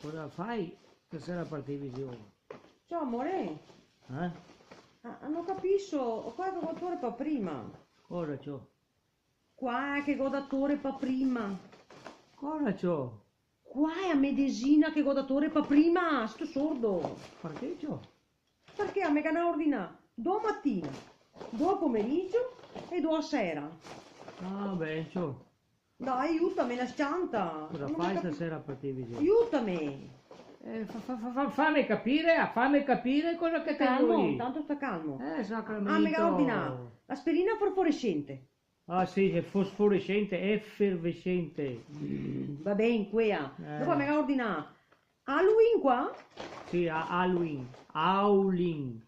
Cosa fai stasera per televisione? Ciao amore, Eh? non capisco, qua che godatore pa prima. Cosa c'ho? Qua che godatore pa prima. Cosa c'ho? Qua è a medesina che godatore pa prima, sto sordo. Perché c'ho? Perché a me che ne ordina due mattina, due pomeriggio e due sera. Ah, beh, c'ho. Dai, aiutami, la scianta. Cosa Non ho fai capi- stasera per televisione? Aiutami. Fammi capire cosa che te Calmo, vuoi. tanto sta calmo. Ah, me che Sacramento. ordina l'aspirina fosforescente. Ah sì, è fosforescente, effervescente. Va bene, quea. Eh. Dopo me che ordina Halloween qua. Sì, Halloween. Howling.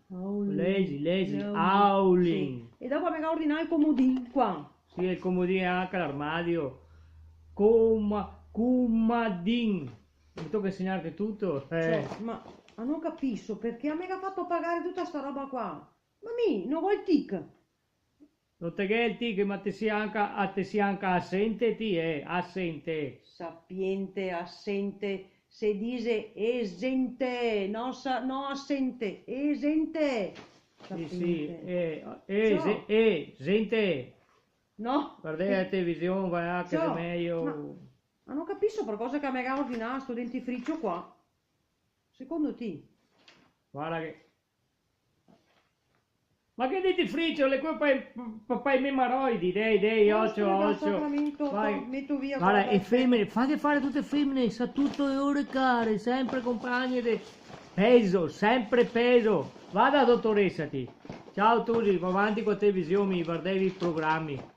Leggi, Halloween. Howling. Sì. E dopo me che ordina il comodino qua. Sì, il comodino anche l'armadio. Comadin. Mi tocca insegnarti tutto. Cioè, ma non capisco perché a me che ha fatto pagare tutta sta roba qua. Ma mi, non vuoi il tic? Non te che il tic, ma te sia anche assente, assente. Sapiente, assente, se dice esente, no, no assente, esente. Sì, sì, Ciao. gente. No. Guarda la televisione, vai anche Ciao. è meglio. Ma non capisco per cosa che a me che ha ordinato sto dentifricio qua. Secondo te? Guarda che... Ma che dentifricio, le colpe per i memoroidi, dei, occhio. Sacramento, Vai. metto via. Guarda, qua, e femmine, fate fare tutte femmine, sa tutto le ore care, sempre compagne di peso, sempre peso. Vada dottoressa ti. Ciao Tusi, va avanti con la televisione, mi guardavi i programmi.